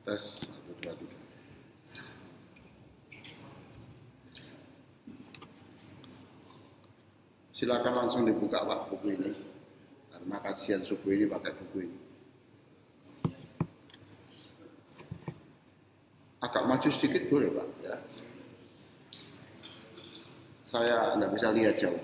Tes 1, 2, 3. Silakan langsung dibuka Pak buku ini, karena kajian subuh ini pakai buku ini. Agak maju sedikit boleh Pak ya. Saya nggak bisa lihat jauh.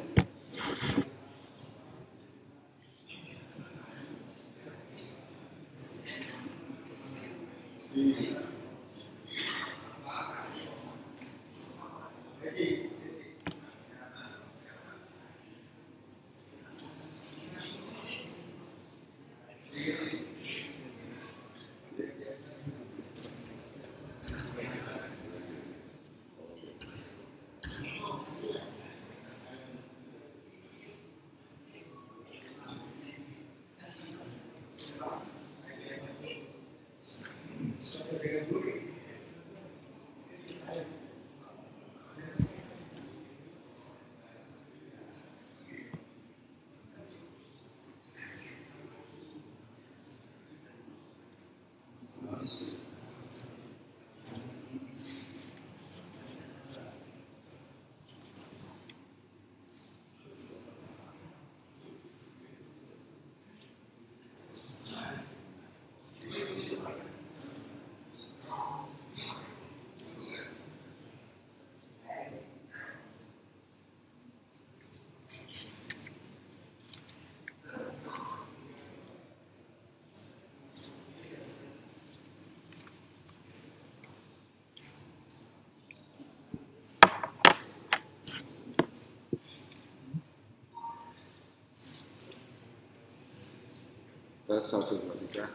Tes 1, 2, 3.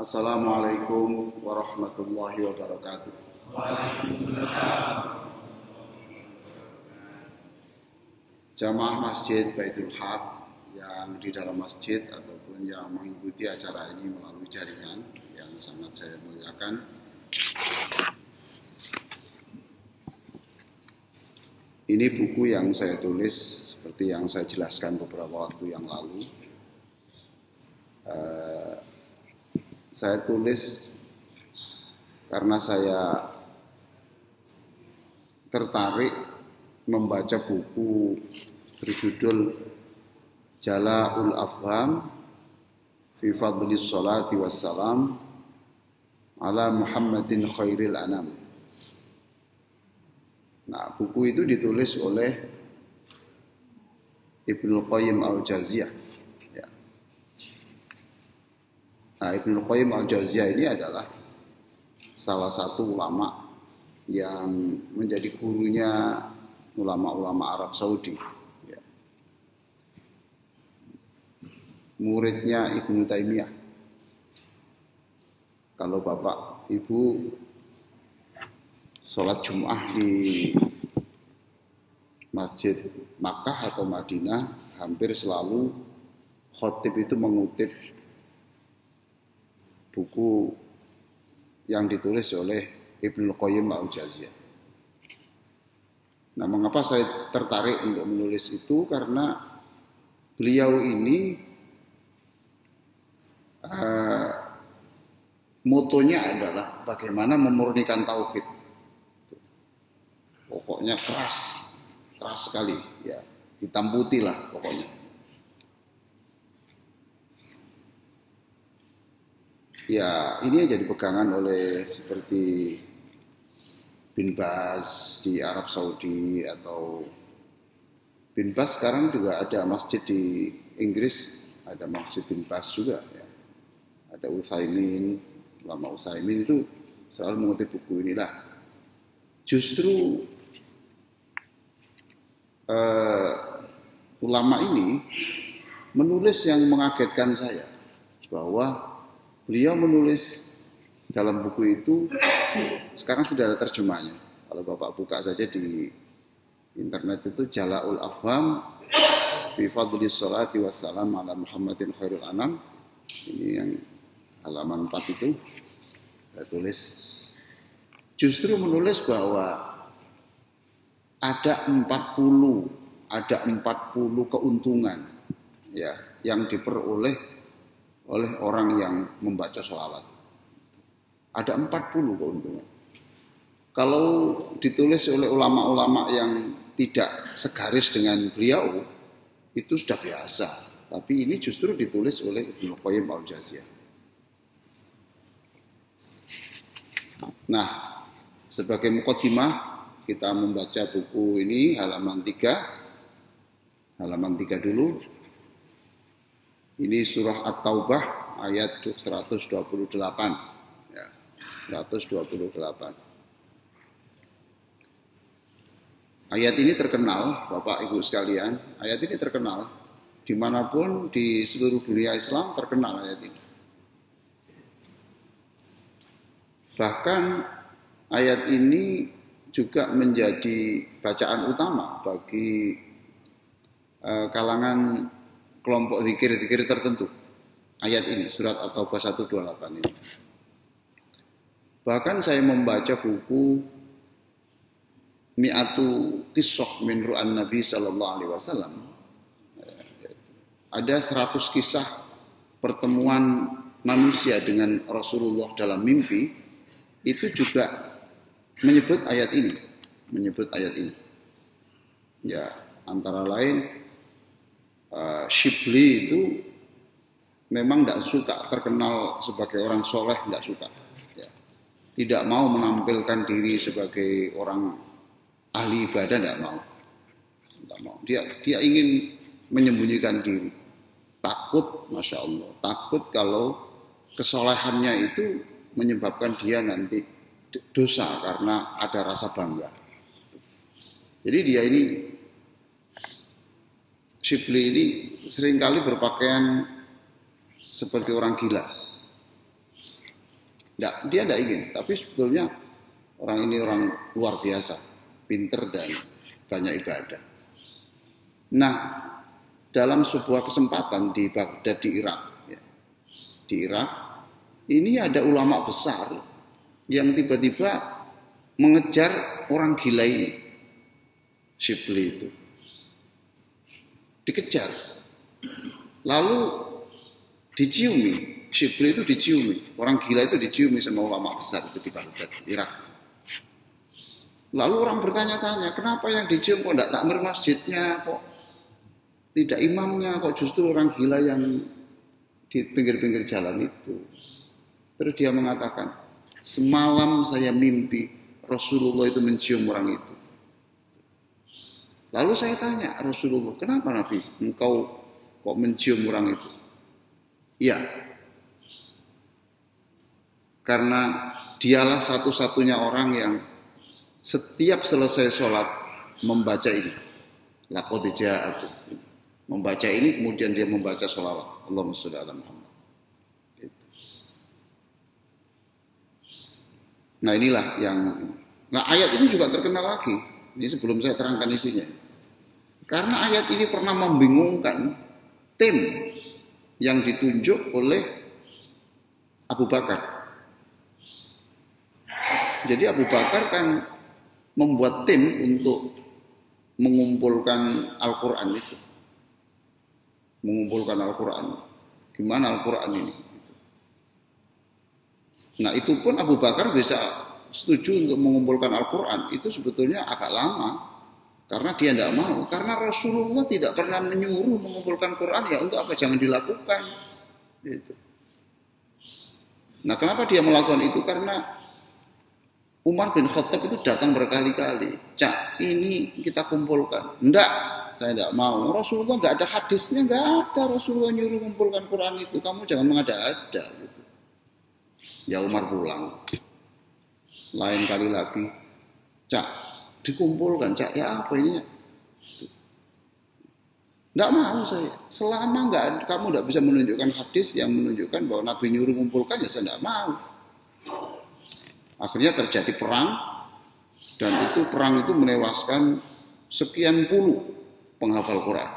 Assalamualaikum warahmatullahi wabarakatuh. Jamaah Masjid Baitul Haq yang di dalam masjid ataupun yang mengikuti acara ini melalui jaringan yang sangat saya muliakan. Ini buku yang saya tulis seperti yang saya jelaskan beberapa waktu yang lalu. Saya tulis karena saya tertarik membaca buku berjudul Jala'ul Afham fi Fadlis Sholati Wassalam ala Muhammadin Khairil Anam. Nah, buku itu ditulis oleh Ibnul Qayyim Al-Jauziyah. Nah, Ibnul Qayyim Al-Jauziyah ini adalah salah satu ulama yang menjadi gurunya ulama-ulama Arab Saudi. Ya. Muridnya Ibnu Taimiyah. Kalau Bapak Ibu sholat Jum'ah di Masjid Makkah atau Madinah, hampir selalu khotib itu mengutip buku yang ditulis oleh Ibnul Qayyim Al-Jauziyah. Nah, mengapa saya tertarik untuk menulis itu? Karena beliau ini motonya adalah bagaimana memurnikan tauhid. Pokoknya keras sekali, ya, hitam putih lah pokoknya. Ya, ini yang jadi pegangan oleh seperti Bin Baz di Arab Saudi atau Bin Baz sekarang juga ada masjid di Inggris, ada masjid Bin Baz juga ya. Ada Utsaimin, ulama Utsaimin itu selalu mengutip buku inilah. Justru ulama ini menulis yang mengagetkan saya bahwa beliau menulis dalam buku itu, sekarang sudah ada terjemahnya. Kalau Bapak buka saja di internet itu Jala'ul Afham fi Fadlis Sholati Wassalam ala Muhammadin Khairul Anam. Ini yang halaman 4 itu saya tulis. Justru menulis bahwa ada 40 keuntungan ya yang diperoleh oleh orang yang membaca sholawat. Ada 40 keuntungan. Kalau ditulis oleh ulama-ulama yang tidak segaris dengan beliau, itu sudah biasa. Tapi ini justru ditulis oleh Ibnu Qayyim al-Jauziyah. Nah, sebagai muqaddimah, kita membaca buku ini halaman 3. Halaman 3 dulu. Ini surah At-Taubah ayat 128. Ya, 128. Ayat ini terkenal, Bapak Ibu sekalian, ayat ini terkenal dimanapun di seluruh dunia Islam terkenal ayat ini. Bahkan ayat ini juga menjadi bacaan utama bagi kalangan kelompok zikir-zikir tertentu. Ayat ini, surat At-Taubah 128 ini. Bahkan saya membaca buku Mi'atu Qissah min Ru'an Nabi Sallallahu Alaihi Wasallam. Ada 100 kisah pertemuan manusia dengan Rasulullah dalam mimpi. Itu juga menyebut ayat ini. Ya, antara lain Shibli itu memang tidak suka terkenal sebagai orang soleh, tidak suka. Ya. Tidak mau menampilkan diri sebagai orang ahli ibadah, tidak mau. Dia ingin menyembunyikan diri. Takut, Masya Allah. Takut kalau kesolehannya itu menyebabkan dia nanti dosa karena ada rasa bangga. Jadi dia ini, Shibli ini seringkali berpakaian seperti orang gila. Dia tidak ingin, tapi sebetulnya orang ini orang luar biasa. Pinter dan banyak ibadah. Nah, dalam sebuah kesempatan di Baghdad di Irak, ini ada ulama besar yang tiba-tiba mengejar orang gila ini, Shibli itu, dikejar, lalu diciumi, Shibli itu diciumi, orang gila itu diciumi sama ulama besar itu di Baghdad, Irak. Lalu orang bertanya-tanya, kenapa yang dicium kok tidak takmir masjidnya, kok tidak imamnya, kok justru orang gila yang di pinggir-pinggir jalan itu. Terus dia mengatakan, semalam saya mimpi Rasulullah itu mencium orang itu. Lalu saya tanya, Rasulullah, kenapa Nabi engkau kok mencium orang itu? Iya, karena dialah satu-satunya orang yang setiap selesai sholat membaca ini, laqad ja'akum, membaca ini kemudian dia membaca sholawat, Allahumma sholli ala Muhammad. Nah inilah yang, nah ayat ini juga terkenal lagi. Ini sebelum saya terangkan isinya, karena ayat ini pernah membingungkan tim yang ditunjuk oleh Abu Bakar. Jadi Abu Bakar kan membuat tim untuk mengumpulkan Al-Quran itu. Mengumpulkan Al-Quran. Gimana Al-Quran ini? Nah itu pun Abu Bakar bisa setuju untuk mengumpulkan Al-Quran. Itu sebetulnya agak lama. Karena dia tidak mau. Karena Rasulullah tidak pernah menyuruh mengumpulkan Quran. Ya untuk apa? Jangan dilakukan. Gitu. Nah kenapa dia melakukan itu? Karena Umar bin Khattab itu datang berkali-kali. Cak, ini kita kumpulkan. Enggak, saya enggak mau. Rasulullah enggak ada hadisnya, enggak ada. Rasulullah nyuruh kumpulkan Quran itu. Kamu jangan mengada-ada. Gitu. Ya Umar pulang. Lain kali lagi. Cak, dikumpulkan. Cak, ya apa ini? Enggak mau saya. Selama kamu enggak bisa menunjukkan hadis yang menunjukkan bahwa Nabi nyuruh kumpulkan, ya saya enggak mau. Akhirnya terjadi perang, dan itu perang itu menewaskan sekian puluh penghafal Quran.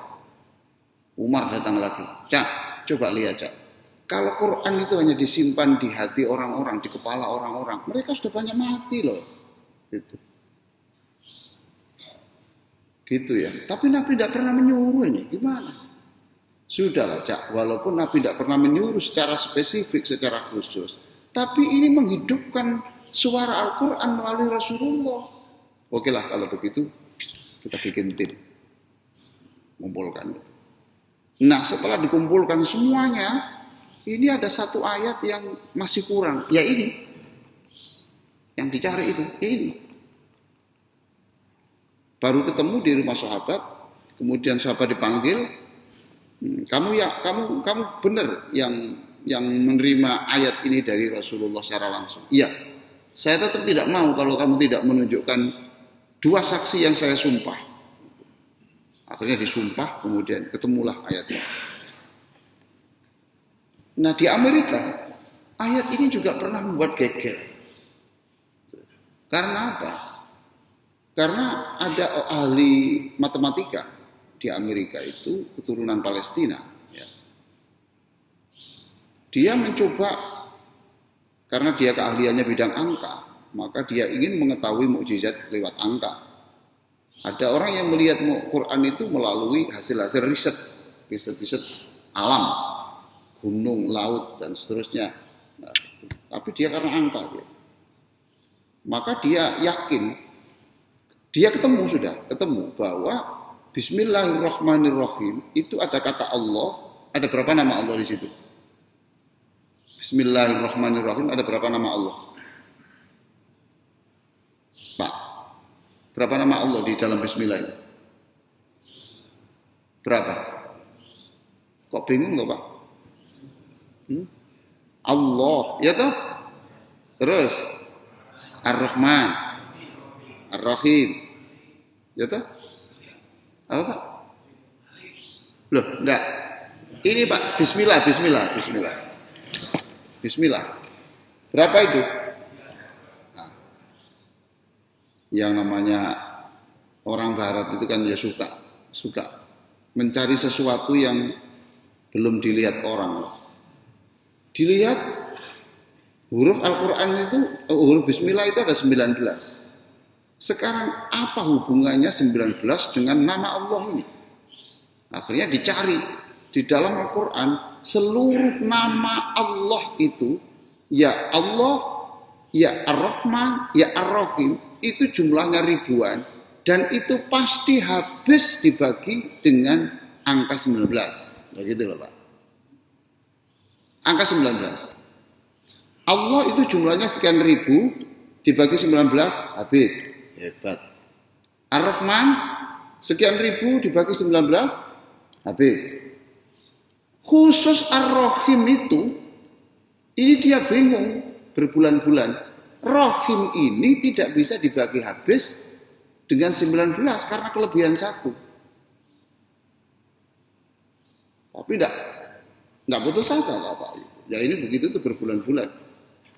Umar datang lagi, Cak, coba lihat Cak. Kalau Quran itu hanya disimpan di hati orang-orang, di kepala orang-orang, mereka sudah banyak mati loh. Gitu ya. Tapi Nabi tidak pernah menyuruh ini, gimana? Sudahlah Cak, walaupun Nabi tidak pernah menyuruh secara spesifik, secara khusus. Tapi ini menghidupkan suara Al-Quran melalui Rasulullah. Oke lah kalau begitu kita bikin tim. Kumpulkan. Nah setelah dikumpulkan semuanya, ini ada satu ayat yang masih kurang. Ya ini. Yang dicari itu. Ini. Baru ketemu di rumah sahabat. Kemudian sahabat dipanggil. Kamu benar yang menerima ayat ini dari Rasulullah secara langsung. Iya. Saya tetap tidak mau kalau kamu tidak menunjukkan dua saksi yang saya sumpah. Akhirnya disumpah, kemudian ketemulah ayatnya. Nah di Amerika, ayat ini juga pernah membuat geger. Karena apa? Karena ada ahli matematika di Amerika itu, keturunan Palestina. Ya. Dia mencoba, karena dia keahliannya bidang angka, maka dia ingin mengetahui mukjizat lewat angka. Ada orang yang melihat Quran itu melalui hasil-hasil riset alam, gunung, laut, dan seterusnya. Nah, tapi dia karena angka. Maka dia yakin, dia ketemu bahwa Bismillahirrahmanirrahim itu ada kata Allah, ada berapa nama Allah di situ? Bismillahirrahmanirrahim ada berapa nama Allah? Pak, berapa nama Allah di dalam Bismillah ini? Berapa? Kok bingung loh Pak? Allah, ya toh? Terus Ar-Rahman, Ar-Rahim, ya toh? Apa Pak? Loh, enggak. Ini Pak, Bismillah. Berapa itu? Nah, yang namanya orang Barat itu kan ya suka mencari sesuatu yang belum dilihat orang. Dilihat huruf Al-Quran itu, huruf Bismillah itu ada 19. Sekarang apa hubungannya 19 dengan nama Allah ini? Akhirnya dicari di dalam Al-Quran seluruh nama Allah itu, ya Allah, ya Ar-Rahman, ya Ar-Rahim, itu jumlahnya ribuan dan itu pasti habis dibagi dengan angka 19. Begitu loh Pak. Angka 19. Allah itu jumlahnya sekian ribu dibagi 19 habis. Hebat. Ar-Rahman sekian ribu dibagi 19 habis. Khusus Ar-Rahim itu, ini dia bingung berbulan-bulan. Rahim ini tidak bisa dibagi habis dengan 19 karena kelebihan satu. Tapi enggak putus asa Pak. Ya ini begitu tuh berbulan-bulan.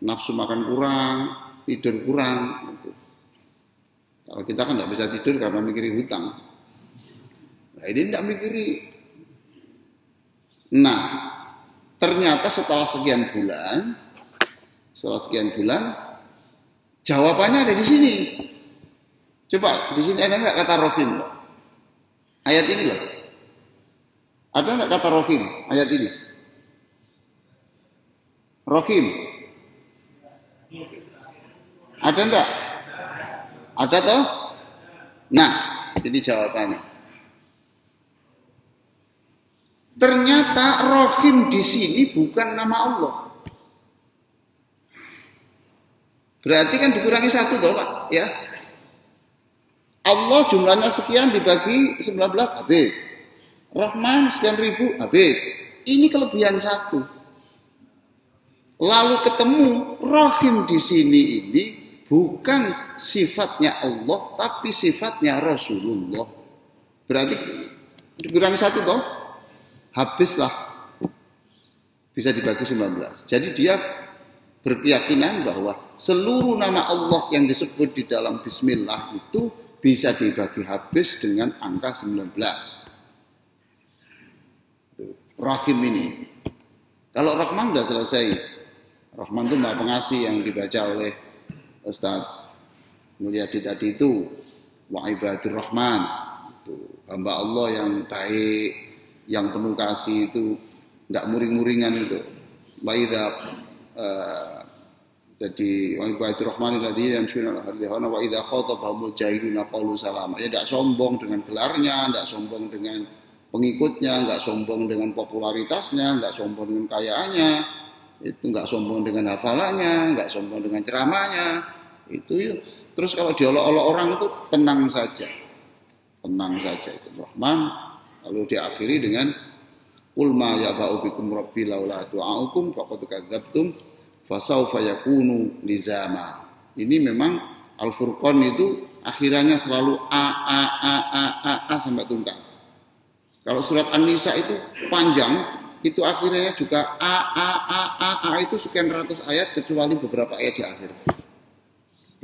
Nafsu makan kurang, tidur kurang. Gitu. Kalau kita kan enggak bisa tidur karena mikirin hutang. Nah ini enggak mikiri. Nah, ternyata setelah sekian bulan, jawabannya ada di sini. Coba di sini ada nggak kata Rahim? Ayat ini loh. Ada nggak kata Rahim? Ayat ini. Rahim. Ada nggak? Ada toh? Nah, ini jawabannya. Ternyata Rahim di sini bukan nama Allah. Berarti kan dikurangi satu toh Pak, ya. Allah jumlahnya sekian dibagi 19 habis. Rahman sekian ribu habis. Ini kelebihan satu. Lalu ketemu Rahim di sini ini bukan sifatnya Allah tapi sifatnya Rasulullah. Berarti dikurangi satu toh? Habislah. Bisa dibagi 19. Jadi dia berkeyakinan bahwa seluruh nama Allah yang disebut di dalam Bismillah itu bisa dibagi habis dengan angka 19. Rahim ini. Kalau Rahman sudah selesai. Rahman itu Maha Pengasih yang dibaca oleh Ustaz Mulyadi tadi itu. Wa ibadur Rahman. Itu hamba Allah yang baik, yang penuh kasih itu, tidak muring-muringan itu. Wa idza Jadi wa ibadur rahmanil ladzina yamshuna 'alal ardi hauna wa idza khatabahumul jahiluna qalu salama. Ya tidak sombong dengan gelarnya, tidak sombong dengan pengikutnya, enggak sombong dengan popularitasnya, enggak sombong dengan kayaannya, itu enggak sombong dengan hafalannya, enggak sombong dengan ceramahnya. Itu ya. Terus kalau diolok-olok orang itu tenang saja. Tenang saja itu Rahman. Lalu diakhiri dengan qul ma ya'ba'u bikum rabbi laula du'aukum faqad kadzabtum fasawfa yakunu lizama. Ini memang Al-Furqan itu akhirannya selalu a sampai tuntas. Kalau surat An-Nisa itu panjang, itu akhirnya juga a itu sekian ratus ayat kecuali beberapa ayat di akhir.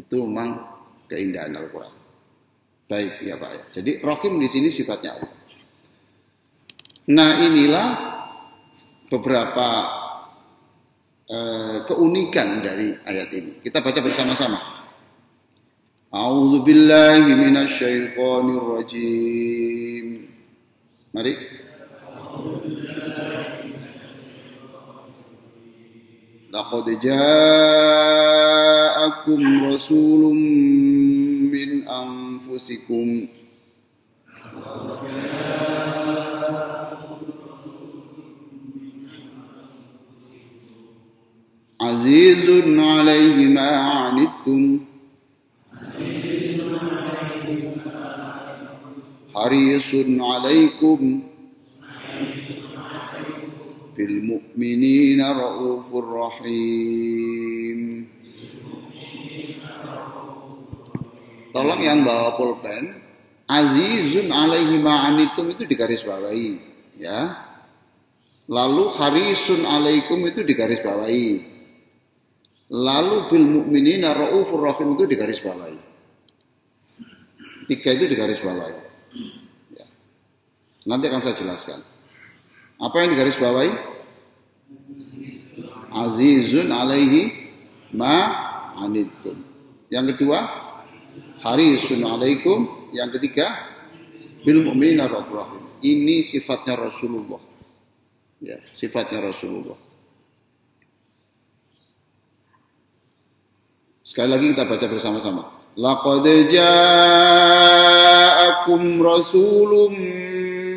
Itu memang keindahan Al-Qur'an. Baik ya Pak ya. Jadi Rahim di sini sifatnya Allah. Nah, inilah beberapa keunikan dari ayat ini. Kita baca bersama-sama. A'udzu billahi minasyaitonir rajim. Mari. Laqad ja'akum rasulun min anfusikum azizun 'alaihi ma 'anittum harisun 'alaikum bil mu'minina raufur rahim. Tolong yang bawa pulpen, azizun 'alaihi ma 'anittum itu digarisbawahi ya. Lalu harisun 'alaikum itu digarisbawahi. Lalu bil mu'minina raufur rahim itu digarisbawahi. Tiga itu digarisbawahi. Ya. Nanti akan saya jelaskan. Apa yang digarisbawahi? Azizun 'alaihi ma 'anittum. Yang kedua, harisun 'alaikum. Yang ketiga, bil mu'minina raufur rahim. Ini sifatnya Rasulullah. Ya, sifatnya Rasulullah. Sekali lagi kita baca bersama-sama. Laqad ja'akum rasulun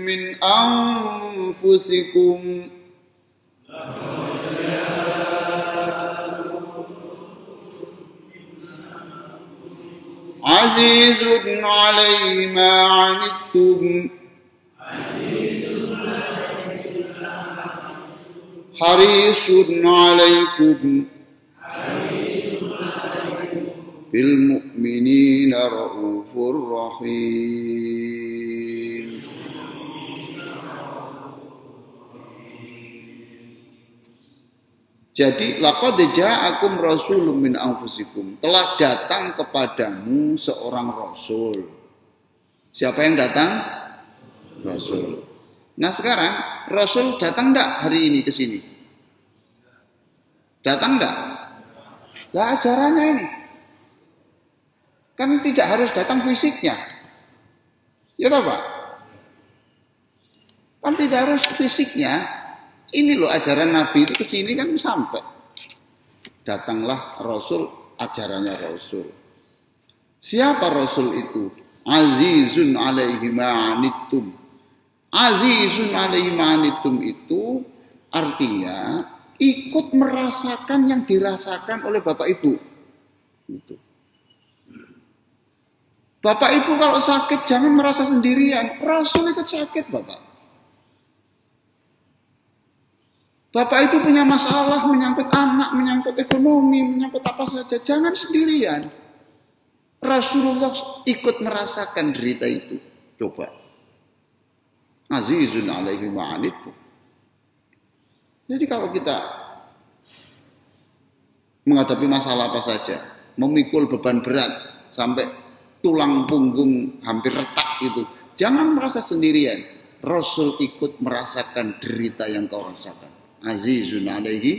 min anfusikum azizun 'alaihi ma 'anittum harisun 'alaikum bil mu'minina raufur rahim. Jadi laqad ja'akum rasulun min anfusikum, telah datang kepadamu seorang rasul. Siapa yang datang? Rasul. Nah sekarang rasul datang enggak hari ini ke sini? Datang enggak? Lah ajarannya ini kan tidak harus datang fisiknya. Ya toh Pak? Kan tidak harus fisiknya. Ini loh ajaran Nabi itu ke sini kan sampai. Datanglah Rasul, ajarannya Rasul. Siapa Rasul itu? Azizun 'alaihi ma 'anittum. Azizun 'alaihi ma 'anittum itu artinya ikut merasakan yang dirasakan oleh Bapak Ibu. Itu. Bapak Ibu kalau sakit jangan merasa sendirian. Rasul ikut sakit Bapak. Bapak Ibu punya masalah menyangkut anak, menyangkut ekonomi, menyangkut apa saja. Jangan sendirian. Rasulullah ikut merasakan derita itu. Coba. Azizun 'alaihi ma 'anittum. Jadi kalau kita menghadapi masalah apa saja, memikul beban berat sampai tulang punggung hampir retak itu, jangan merasa sendirian. Rasul ikut merasakan derita yang kau rasakan. Azizun 'alaihi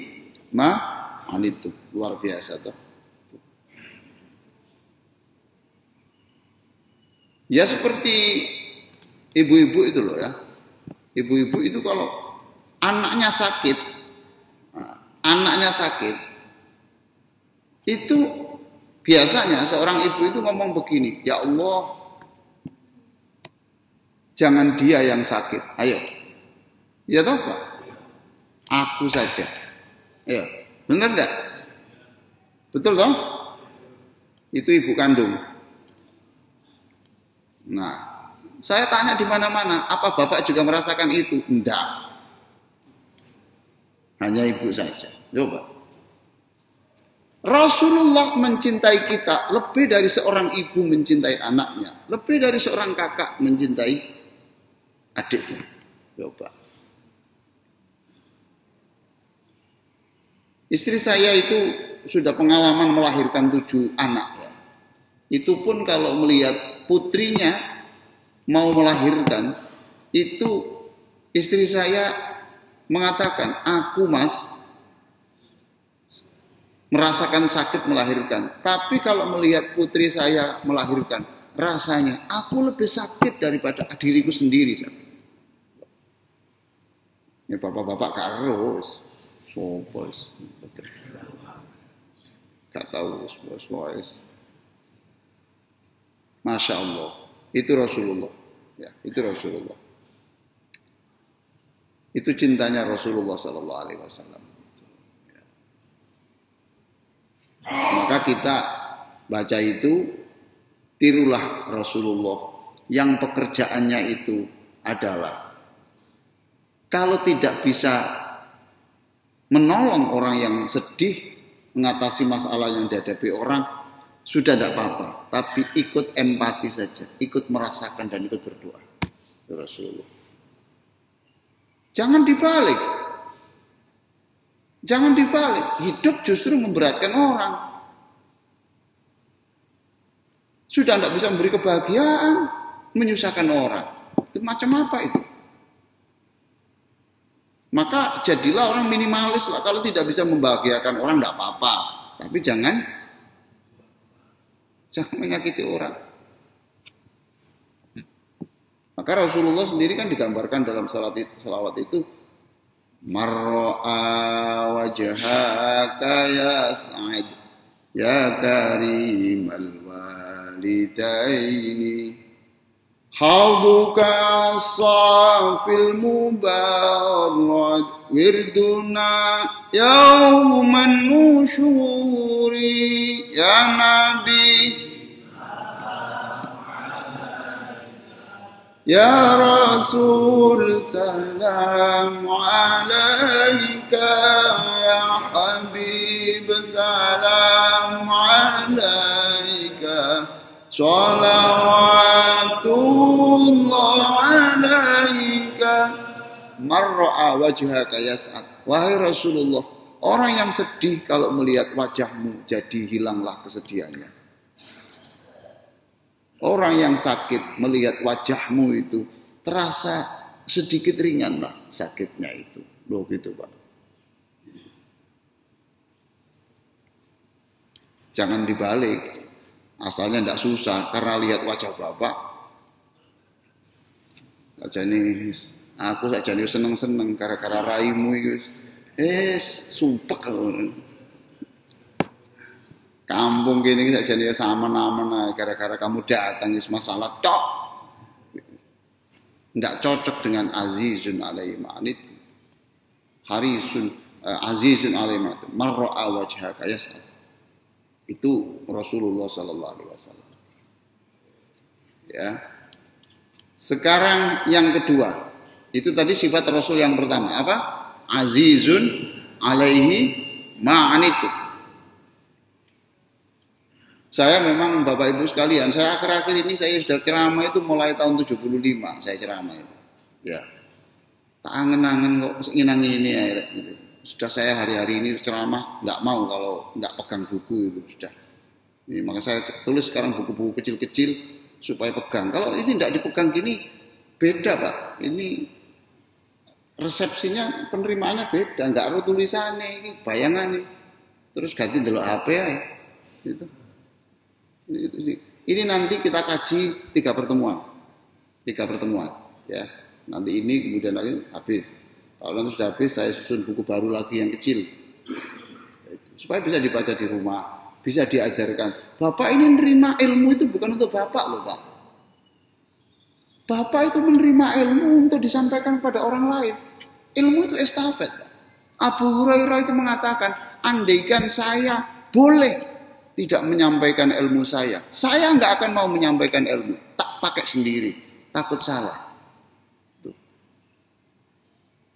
ma 'anittum. Luar biasa toh. Ya seperti ibu-ibu itu loh ya. Ibu-ibu itu kalau anaknya sakit, Itu biasanya seorang ibu itu ngomong begini, ya Allah, jangan dia yang sakit, ayo. Ya toh Pak? Aku saja. Ayo, benar enggak? Betul toh? Itu ibu kandung. Nah, saya tanya di mana-mana, apa Bapak juga merasakan itu? Enggak. Hanya ibu saja. Coba. Rasulullah mencintai kita lebih dari seorang ibu mencintai anaknya, lebih dari seorang kakak mencintai adiknya. Coba. Istri saya itu sudah pengalaman melahirkan 7 anak ya. Itu pun kalau melihat putrinya mau melahirkan, itu istri saya mengatakan, aku mas merasakan sakit melahirkan. Tapi kalau melihat putri saya melahirkan, rasanya aku lebih sakit daripada diriku sendiri. Ya bapak-bapak karus, sopos, gak tahu, sopos. Masya Allah, itu Rasulullah. Ya, itu Rasulullah. Itu cintanya Rasulullah Sallallahu Alaihi Wasallam. Maka kita baca itu, tirulah Rasulullah yang pekerjaannya itu adalah kalau tidak bisa menolong orang yang sedih, mengatasi masalah yang dihadapi orang, sudah tidak apa-apa, tapi ikut empati saja, ikut merasakan dan ikut berdoa. Rasulullah. Jangan dibalik. Jangan dibalik, hidup justru memberatkan orang. Sudah tidak bisa memberi kebahagiaan, menyusahkan orang. Itu macam apa itu? Maka jadilah orang minimalis lah. Kalau tidak bisa membahagiakan orang, tidak apa-apa. Tapi jangan menyakiti orang. Maka Rasulullah sendiri kan digambarkan dalam salawat itu, mar'a wajhaka ya Sa'id ya karimal walidaini hauduka as-safil mubarrad wirduna yauman nusyuri ya Nabi Ya Rasul salam alaika ya Habib salam alaika salawatullah alaika mar'a wajhaka yas'ad. Wahai Rasulullah, orang yang sedih kalau melihat wajahmu jadi hilanglah kesedihannya. Orang yang sakit melihat wajahmu itu terasa sedikit ringanlah sakitnya itu. Loh gitu Pak. Jangan dibalik. Asalnya tidak susah karena lihat wajah Bapak. Aku saja nih seneng-seneng gara-gara raimu itu. Sumpah kampung gini saja dia sama-sama gara-gara kamu datang masalah tok. Tidak cocok dengan azizun alaihi ma'anit. Harisun azizun alaihi ma'anit. Marra'a wajhaka yas'ad. Itu Rasulullah sallallahu alaihi wasallam. Ya. Sekarang yang kedua. Itu tadi sifat Rasul yang pertama apa? Azizun alaihi ma'anit. Saya memang Bapak Ibu sekalian, saya akhir-akhir ini saya sudah ceramah itu mulai tahun 75 saya ceramah itu. Ya. Tak angen-angen kok nginangi ini ya. Sudah saya hari-hari ini ceramah enggak mau kalau enggak pegang buku itu sudah. Ini maka saya tulis sekarang buku-buku kecil-kecil supaya pegang. Kalau ini enggak dipegang gini beda Pak. Ini resepsinya penerimaannya beda, enggak ada tulisannya ini bayangan nih. Terus ganti ndelok HP ya. Gitu. Ini nanti kita kaji 3 pertemuan ya. Nanti ini kemudian lagi habis. Kalau nanti sudah habis saya susun buku baru lagi yang kecil supaya bisa dibaca di rumah. bisa diajarkan. Bapak ini menerima ilmu itu bukan untuk Bapak loh Pak. Bapak itu menerima ilmu untuk disampaikan kepada orang lain. Ilmu itu estafet Pak. Abu Hurairah itu mengatakan, andaikan saya boleh tidak menyampaikan ilmu saya nggak akan mau menyampaikan ilmu. Tak pakai sendiri, takut salah. Tuh.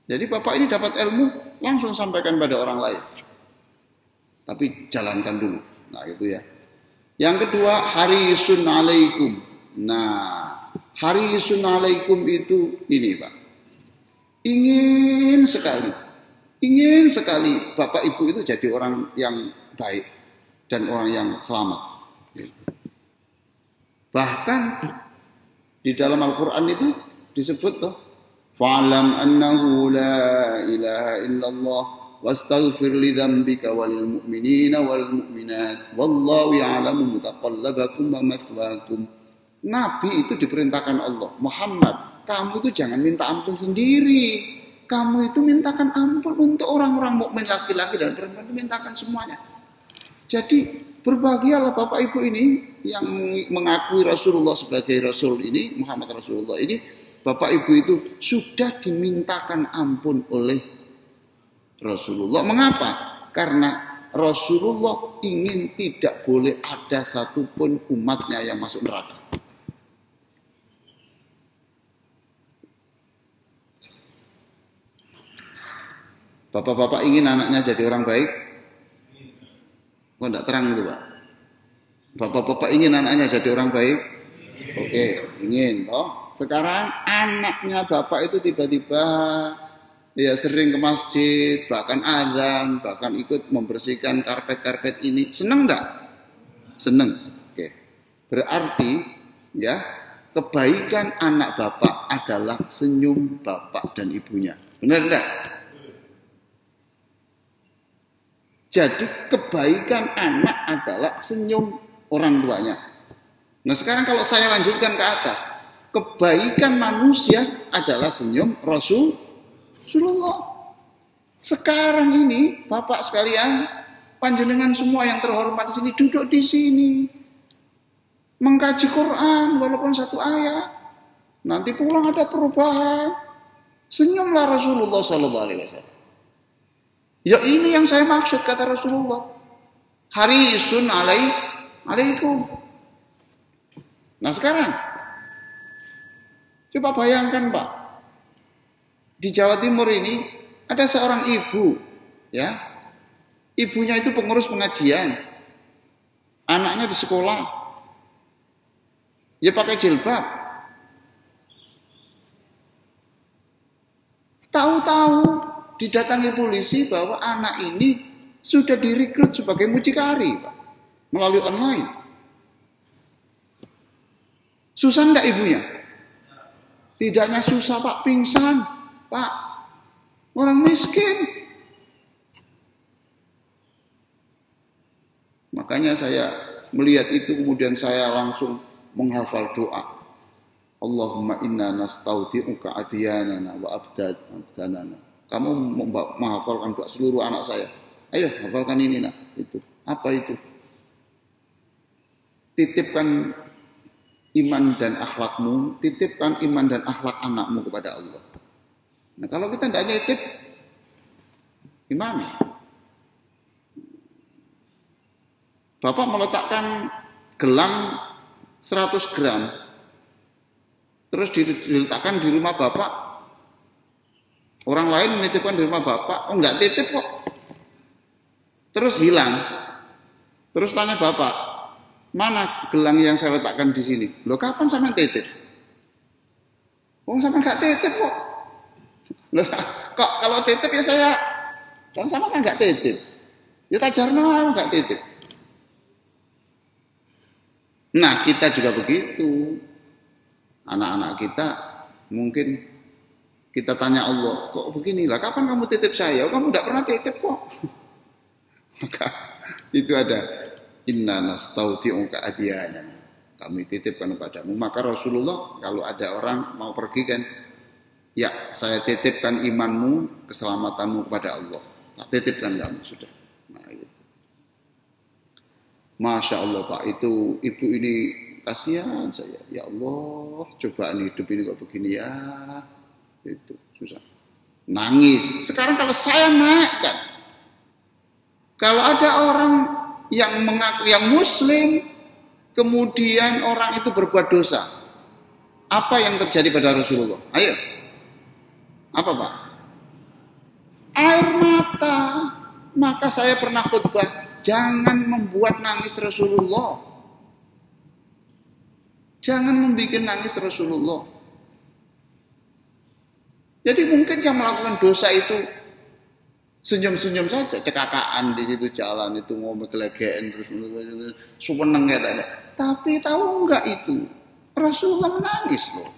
Jadi Bapak ini dapat ilmu, langsung sampaikan pada orang lain. Tapi jalankan dulu. Nah itu ya. Yang kedua, harisun alaikum. Nah, harisun alaikum itu ini Pak. Ingin sekali Bapak Ibu itu jadi orang yang baik dan orang yang selamat. Bahkan di dalam Al-Quran itu disebut tuh, fa'lam annahu la ilaha illallah wastaghfir li dzambika wal mu'minina wal mu'minat wallahu ya'lamu mutaqallabakum wa mathwaakum. Nabi itu diperintahkan Allah, Muhammad, kamu itu jangan minta ampun sendiri. Kamu itu mintakan ampun untuk orang-orang mukmin laki-laki dan perempuan, mintakan semuanya. Jadi berbahagialah Bapak Ibu ini yang mengakui Rasulullah sebagai Rasul ini, Muhammad Rasulullah ini, Bapak Ibu itu sudah dimintakan ampun oleh Rasulullah. Mengapa? Karena Rasulullah ingin tidak boleh ada satupun umatnya yang masuk neraka. Bapak-bapak ingin anaknya jadi orang baik? Kok enggak terang itu Pak? Bapak-bapak ingin anaknya jadi orang baik? Oke, ingin toh. Sekarang anaknya Bapak itu tiba-tiba ya sering ke masjid, bahkan azan, bahkan ikut membersihkan karpet-karpet ini. Seneng enggak? Seneng. Oke. Berarti ya kebaikan anak Bapak adalah senyum Bapak dan ibunya. Benar enggak? Jadi kebaikan anak adalah senyum orang tuanya. Nah sekarang kalau saya lanjutkan ke atas, kebaikan manusia adalah senyum Rasulullah. Sekarang ini Bapak sekalian, panjenengan semua yang terhormat di sini duduk di sini, mengkaji Quran walaupun satu ayat. Nanti pulang ada perubahan. Senyumlah Rasulullah Sallallahu Alaihi Wasallam. Ya ini yang saya maksud kata Rasulullah. Harisun alaikum. Nah sekarang, coba bayangkan Pak. Di Jawa Timur ini ada seorang ibu, ya. Ibunya itu pengurus pengajian. Anaknya di sekolah. Ya pakai jilbab. Tahu-tahu didatangi polisi bahwa anak ini sudah direkrut sebagai mucikari Pak, melalui online. Susah enggak ibunya? Tidaknya susah Pak, pingsan Pak, orang miskin. Makanya saya melihat itu kemudian saya langsung menghafal doa. Allahumma inna nastaudi'uka adyanana wa abdanana. Kamu menghafalkan doa seluruh anak saya. Ayo hafalkan ini nak. Itu. Apa itu? Titipkan iman dan akhlakmu. Titipkan iman dan akhlak anakmu kepada Allah. Nah kalau kita tidak nitip, gimana? Bapak meletakkan gelang 100 gram. Terus diletakkan di rumah Bapak. Orang lain menitipkan di rumah Bapak, oh enggak titip kok. Terus hilang. Terus tanya Bapak, mana gelang yang saya letakkan di sini? Loh kapan sampean titip? Oh sampean enggak titip kok. Loh kok kalau titip ya saya, kan sama kan enggak titip. Ya tajarno enggak titip. Nah kita juga begitu. Anak-anak kita mungkin kita tanya Allah, kok beginilah, kapan kamu titip saya? Oh, kamu tidak pernah titip kok. Maka itu ada inna nastaudi'uka adyanana. Kami titipkan kepadamu. Maka Rasulullah kalau ada orang mau pergi kan, ya saya titipkan imanmu, keselamatanmu kepada Allah. Tak titipkan kamu sudah. Nah, gitu. Masya Allah Pak, itu ibu ini kasihan saya. Ya Allah, cobaan hidup ini kok begini ya. Itu susah. Nangis. Sekarang kalau saya naikkan, kalau ada orang yang mengaku yang Muslim, kemudian orang itu berbuat dosa, apa yang terjadi pada Rasulullah? Ayo, apa Pak? Air mata. Maka saya pernah khutbah, jangan membuat nangis Rasulullah. Jangan membuat nangis Rasulullah. Jadi mungkin yang melakukan dosa itu senyum-senyum saja, cekakaan di situ jalan itu ngomong gelegeen terus seneng ya tadi. Tapi tahu enggak itu Rasulullah menangis loh.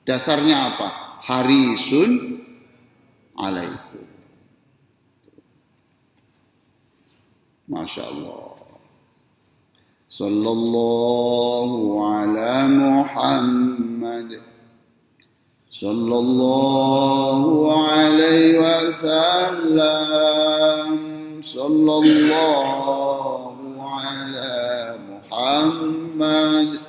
Dasarnya apa? Harisun alaikum. Masya Allah. Sallallahu ala Muhammad. Sallallahu alaihi wasallam. Sallallahu ala Muhammad.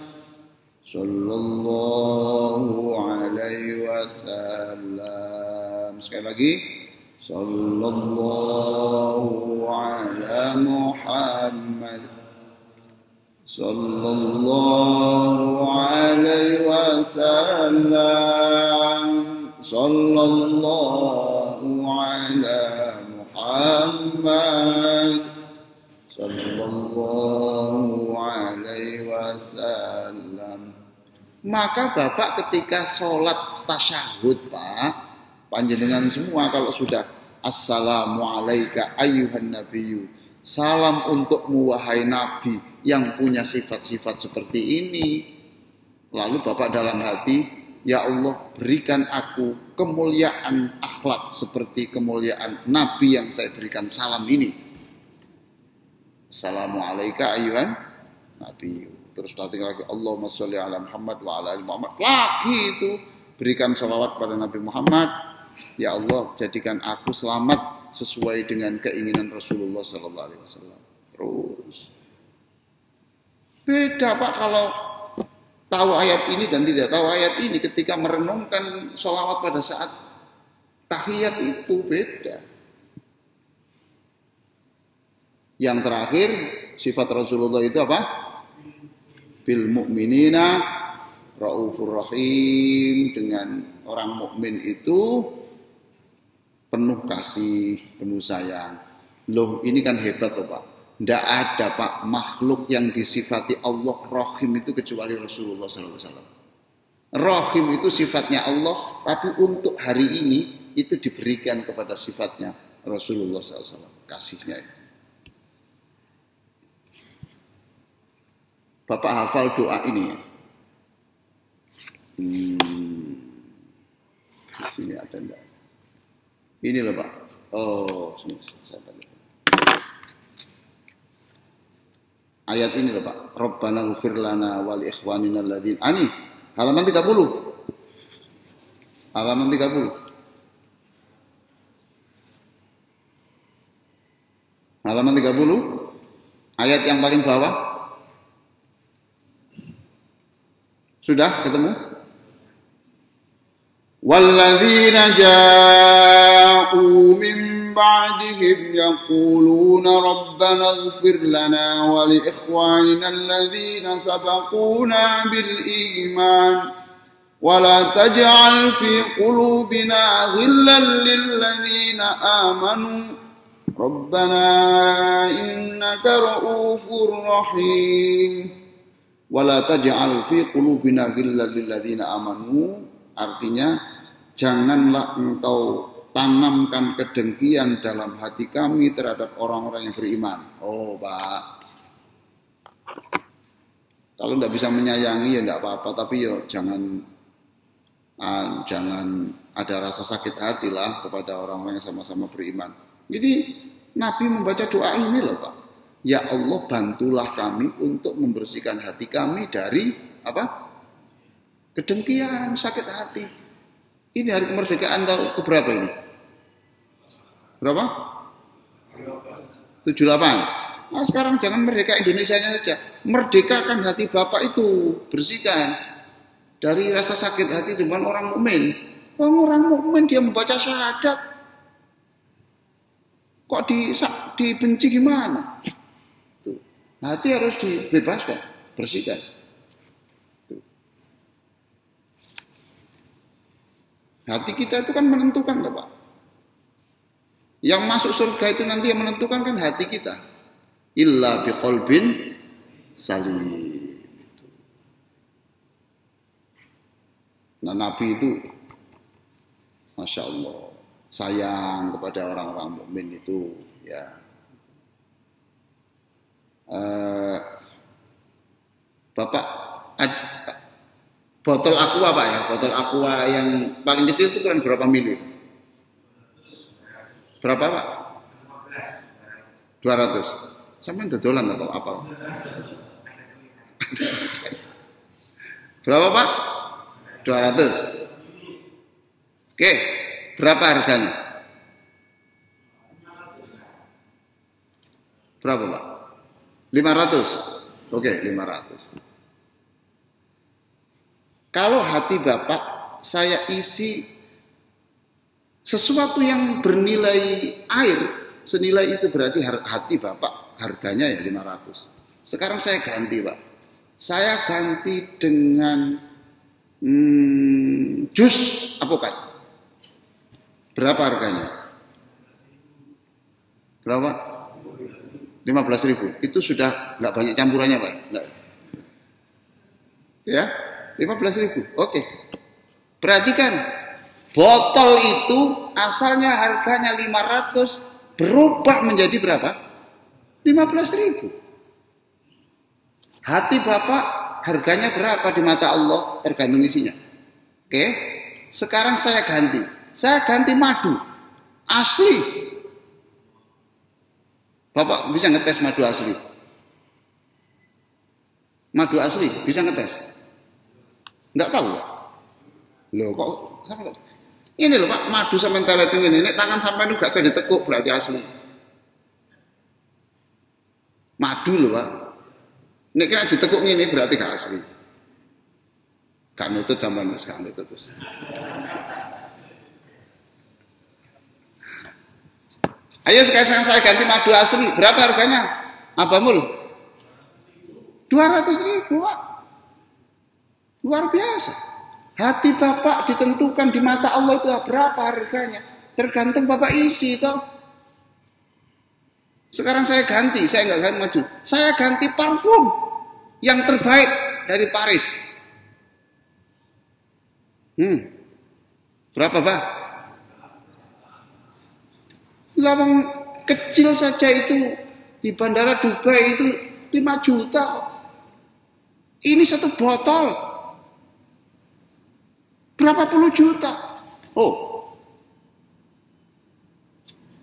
Sallallahu alaihi wasallam. Sekali lagi. Sallallahu ala Muhammad. Sallallahu alaihi wasallam. Sallallahu ala Muhammad. Sallallahu alaihi wasallam. Maka Bapak ketika sholat tasyahud Pak, panjenengan semua kalau sudah assalamualaikum ayyuhan nabiyyu, salam untukmu wahai nabi yang punya sifat-sifat seperti ini. Lalu Bapak dalam hati, ya Allah berikan aku kemuliaan akhlak seperti kemuliaan nabi yang saya berikan salam ini. Assalamualaikum ayyuhan nabiyyu. Terus nanti lagi Allahumma sholli ala Muhammad wa ala ali Muhammad. Lagi itu berikan salawat pada Nabi Muhammad. Ya Allah, jadikan aku selamat sesuai dengan keinginan Rasulullah sallallahu alaihi wasallam. Terus beda Pak kalau tahu ayat ini dan tidak tahu ayat ini ketika merenungkan sholawat pada saat tahiyat itu beda. Yang terakhir sifat Rasulullah itu apa? Bil mu'minina raufur rahim, dengan orang mukmin itu penuh kasih, penuh sayang. Loh, ini kan hebat loh Pak. Tidak ada Pak makhluk yang disifati Allah Rahim itu kecuali Rasulullah SAW. Rahim itu sifatnya Allah, tapi untuk hari ini itu diberikan kepada sifatnya Rasulullah SAW. Kasihnya itu. Bapak hafal doa ini ya. Di sini ada enggak? Ini loh Pak. Oh, sini saya balik. Ayat ini loh Pak. Rabbana ighfir lana wa li ikhwanina alladzina. Ani, halaman 30. Halaman 30. Halaman 30. Ayat yang paling bawah. Sudah ketemu? Walladzina ja'u min ba'dihim yaquluna rabbana ighfir lana wa li ikhwanina alladzina sabaquna bil iman wa la taj'al fi qulubina ghillan lil ladzina amanu rabbana innaka ra'ufur rahim. Wala taj'al fi qulubina ghillan lil ladzina amanu, artinya janganlah engkau tanamkan kedengkian dalam hati kami terhadap orang-orang yang beriman. Oh Pak, kalau tidak bisa menyayangi ya tidak apa-apa, tapi ya jangan ada rasa sakit hati lah kepada orang-orang yang sama-sama beriman. Jadi Nabi membaca doa ini loh Pak. Ya Allah, bantulah kami untuk membersihkan hati kami dari apa? Kedengkian, sakit hati. Ini hari kemerdekaan tahun keberapa ini? Berapa? 78. Nah, sekarang jangan merdeka Indonesianya saja. Merdekakan hati Bapak itu, bersihkan dari rasa sakit hati dengan orang mukmin. Orang mukmin dia membaca syahadat, kok dibenci gimana? Tuh. Hati harus dibebaskan, bersihkan. Tuh. Hati kita itu kan menentukan, Pak. Yang masuk surga itu nanti yang menentukan kan hati kita. Illa biqalbin salim. Nah, Nabi itu Masya Allah sayang kepada orang-orang mukmin itu, ya. Bapak, botol aqua Pak ya, botol aqua yang paling kecil itu ukuran berapa mili? Berapa Pak? 200. Sampai dodolan atau apa? Berapa Pak? 200. Oke, berapa harganya? Berapa Pak? 500. Oke, 500. Kalau hati Bapak saya isi sesuatu yang bernilai air, senilai itu berarti hati Bapak harganya ya 500. Sekarang saya ganti Pak. Saya ganti dengan jus apokat. Berapa harganya? Berapa? 15.000. Itu sudah nggak banyak campurannya Pak. Nggak. Ya, 15.000. Oke. Perhatikan, botol itu asalnya harganya 500 berubah menjadi berapa? 15.000. Hati Bapak harganya berapa di mata Allah tergantung isinya. Oke. Sekarang saya ganti. Saya ganti madu asli. Bapak bisa ngetes madu asli? Madu asli bisa ngetes? Enggak tahu ya? Loh kok ini loh Pak, madu sampai teleting ini tangan sampai itu gak saya ditekuk berarti asli. Madu loh Pak. Ini kira ditekuk ini berarti gak asli. Gak nutut sampai gak nutut terus. Ayo sekarang saya ganti madu asli. Berapa harganya? Abamul? 200.000 Pak. Luar biasa. Hati Bapak ditentukan di mata Allah itu berapa harganya. Tergantung Bapak isi toh. Sekarang saya ganti. Saya nggak ganti madu. Saya ganti parfum yang terbaik dari Paris. Berapa Pak? Lawang kecil saja itu di bandara Dubai itu 5 juta. Ini satu botol berapa puluh juta. Oh,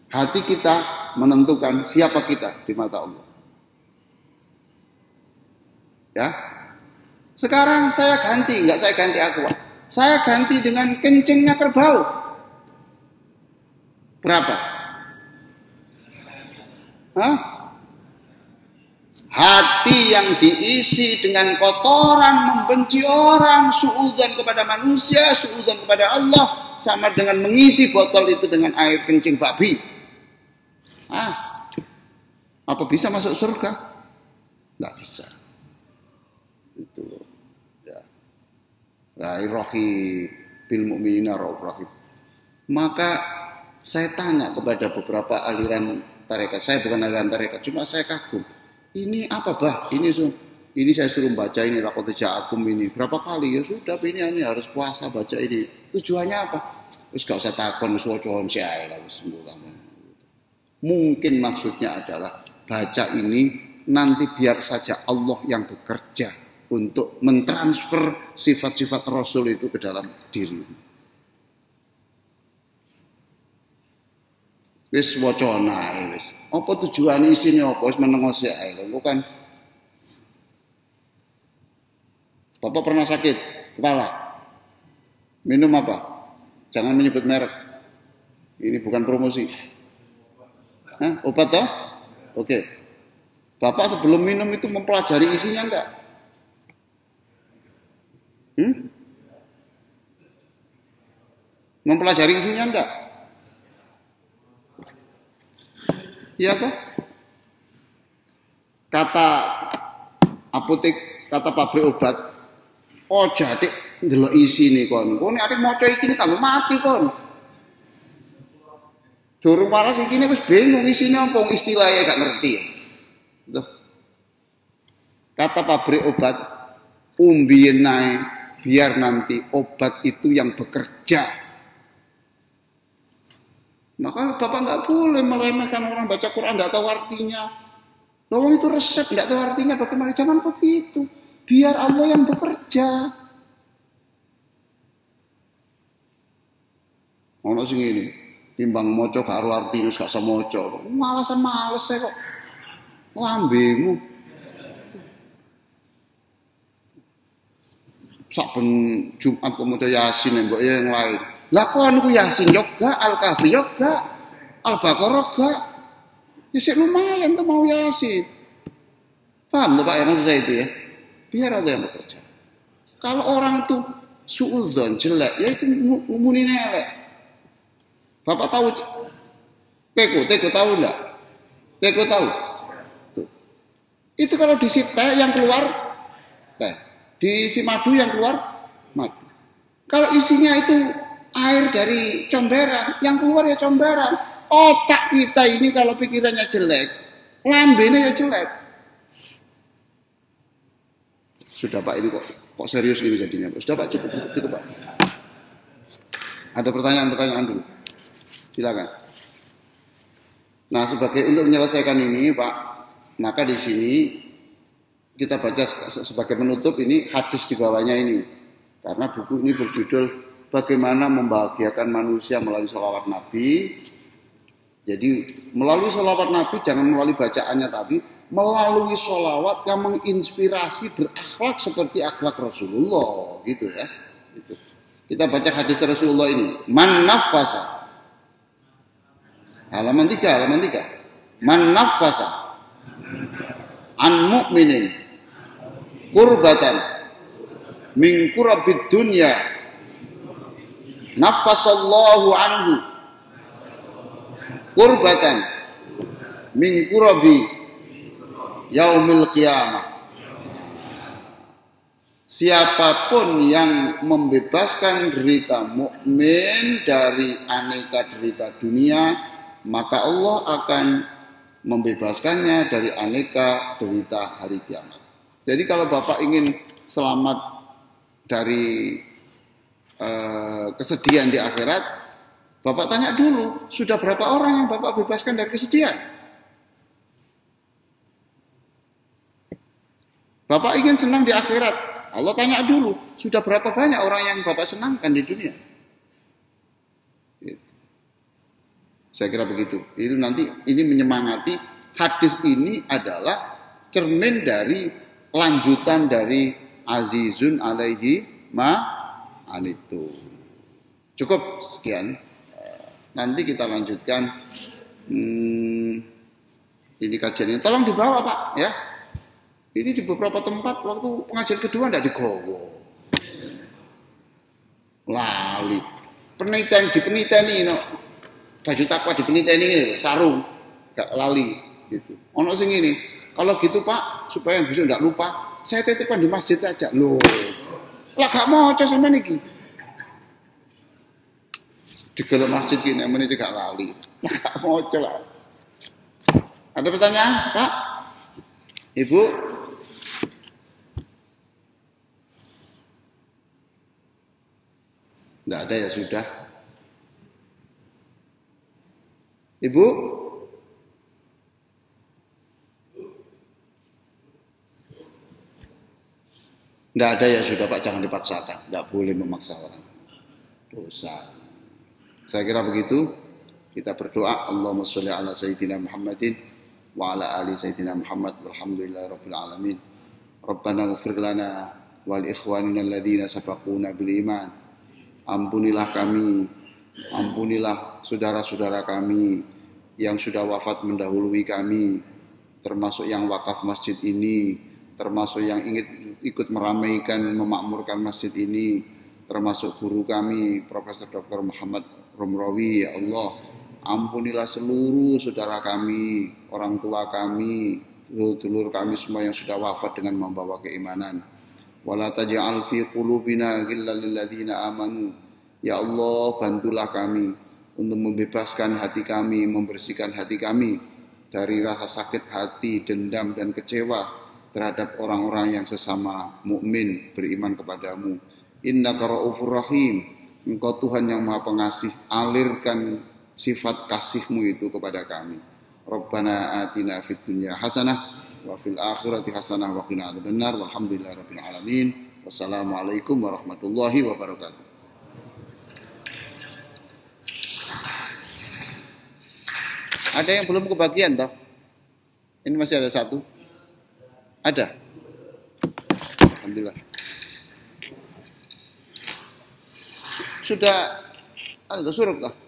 hati kita menentukan siapa kita di mata Allah. Ya, sekarang saya ganti, nggak saya ganti aqua. Saya ganti dengan kencingnya kerbau. Berapa? Hati yang diisi dengan kotoran, membenci orang, suudzon kepada manusia, suudzon kepada Allah, sama dengan mengisi botol itu dengan air kencing babi. Apa bisa masuk surga? Nggak bisa. Itu ya. La ilahi bil mu'minina rauf rahim. Maka saya tanya kepada beberapa aliran tarekat, saya bukan aliran tarekat, cuma saya kagum. Ini apa bah? Ini saya suruh baca ini laqad ja'akum ini berapa kali ya sudah ini harus puasa baca ini. Tujuannya apa? Wis gak usah takon wis wacoan si ae lah wis sembuh. Mungkin maksudnya adalah baca ini nanti biar saja Allah yang bekerja untuk mentransfer sifat-sifat Rasul itu ke dalam diri. Wis wacana wis. Apa tujuan isine apa wis menengo sik ae lho kan. Bapak pernah sakit kepala. Minum apa? Jangan menyebut merek. Ini bukan promosi. Obat toh? Oke. Bapak sebelum minum itu mempelajari isinya enggak? Mempelajari isinya enggak? Iya toh? Kata apotek, kata pabrik obat, oh jadi ndelok isine kon. Kon nek maca iki tambah mati kon. Durung waras iki wis bingung isine apa istilahnya gak ngerti. Tuh. Kata pabrik obat, umbien naik biar nanti obat itu yang bekerja. Maka Bapak nggak boleh meremehkan orang baca Quran nggak tahu artinya. Loh itu resep nggak tahu artinya, bagaimana? Jangan begitu. Biar Allah yang bekerja. Ono sing ini timbang moco karo artinya gak sama moco. Malasan males kok. Lambemu. Saben Jumat kok maca Yasin mbok yang lain. Lah kon ku Yasin yoga, Al-Kahfi yoga, Al-Baqarah gak. Ya sih lumayan tuh mau Yasin. Paham tuh Pak ya maksud saya itu ya? Biar ada yang bekerja. Kalau orang itu suudzon jelek, ya itu ngumumin elek. Bapak tahu Teko tahu enggak? Teko tahu? Tuh. Itu kalau diisi teh yang keluar teh, diisi madu yang keluar madu. Kalau isinya itu air dari comberan, yang keluar ya comberan. Otak kita ini kalau pikirannya jelek, lambene ya jelek. Sudah Pak, ini kok serius ini jadinya. Sudah Pak, cukup Pak. Ada pertanyaan dulu. Silakan. Nah, untuk menyelesaikan ini Pak, maka di sini kita baca sebagai menutup ini hadis di bawahnya ini. Karena buku ini berjudul Bagaimana Membahagiakan Manusia Melalui Sholawat Nabi. Jadi melalui sholawat Nabi jangan melalui bacaannya, tapi melalui sholawat yang menginspirasi berakhlak seperti akhlak Rasulullah, gitu ya. Gitu. Kita baca hadis Rasulullah ini. Man nafasa. Halaman 3. Man nafasa an mu'minin kurbatan min kurabid dunya nafasallahu anhu kurbatan min kurabi yaumil qiyamah. Siapapun yang membebaskan derita mukmin dari aneka derita dunia, maka Allah akan membebaskannya dari aneka derita hari kiamat. Jadi kalau Bapak ingin selamat dari kesedihan di akhirat, Bapak tanya dulu, sudah berapa orang yang Bapak bebaskan dari kesedihan? Bapak ingin senang di akhirat, Allah tanya dulu, sudah berapa banyak orang yang Bapak senangkan di dunia? Gitu. Saya kira begitu. Itu nanti ini menyemangati, hadis ini adalah cermin dari lanjutan dari azizun alaihi ma'anitu. Cukup sekian. Nanti kita lanjutkan ini kajiannya. Tolong dibawa Pak ya. Ini di beberapa tempat waktu pengajian kedua tidak digowo. Lali. Peniteni no. Baju takwa dipeniteni sarung. Gak lali gitu. Ono sing ini. Kalau gitu Pak, supaya bisa tidak lupa, saya titipkan di masjid saja. Loh. Lah gak mau sama niki. Di dalam masjid gini, ini juga lali. Gak mau lah. Ada pertanyaan, Pak? Ibu? Nggak ada ya sudah. Ibu? Nggak ada ya sudah Pak, jangan dipaksakan. Nggak boleh memaksa orang. Dosa. Saya kira begitu. Kita berdoa. Allahumma sholli ala sayyidina Muhammadin wa ala ali sayyidina Muhammad walhamdulillahirabbil alamin. Rabbana ighfir lana wal ikhwanina alladhina sabaquna bil iman. Ampunilah kami, ampunilah saudara-saudara kami yang sudah wafat mendahului kami termasuk yang wakaf masjid ini, termasuk yang ingin ikut meramaikan, memakmurkan masjid ini, termasuk guru kami, Profesor Dr. Muhammad Romrawi. Ya Allah, ampunilah seluruh saudara kami, orang tua kami, dulur kami semua yang sudah wafat dengan membawa keimanan. Wala taj'al fi qulubina ghillal lil ladzina amanu. Ya Allah, bantulah kami untuk membebaskan hati kami, membersihkan hati kami dari rasa sakit hati, dendam dan kecewa terhadap orang-orang yang sesama mukmin beriman kepadamu. Innaka Raufur Rahim. Engkau Tuhan yang Maha Pengasih, alirkan sifat kasih-Mu itu kepada kami. Rabbana atina fid dunya hasanah wa fil akhirati hasanah wa qina adzabannar. Walhamdulillahirabbil alamin. Wassalamualaikum warahmatullahi wabarakatuh. Ada yang belum kebagian toh? Ini masih ada satu? Ada? Alhamdulillah. Sudah ada surut toh?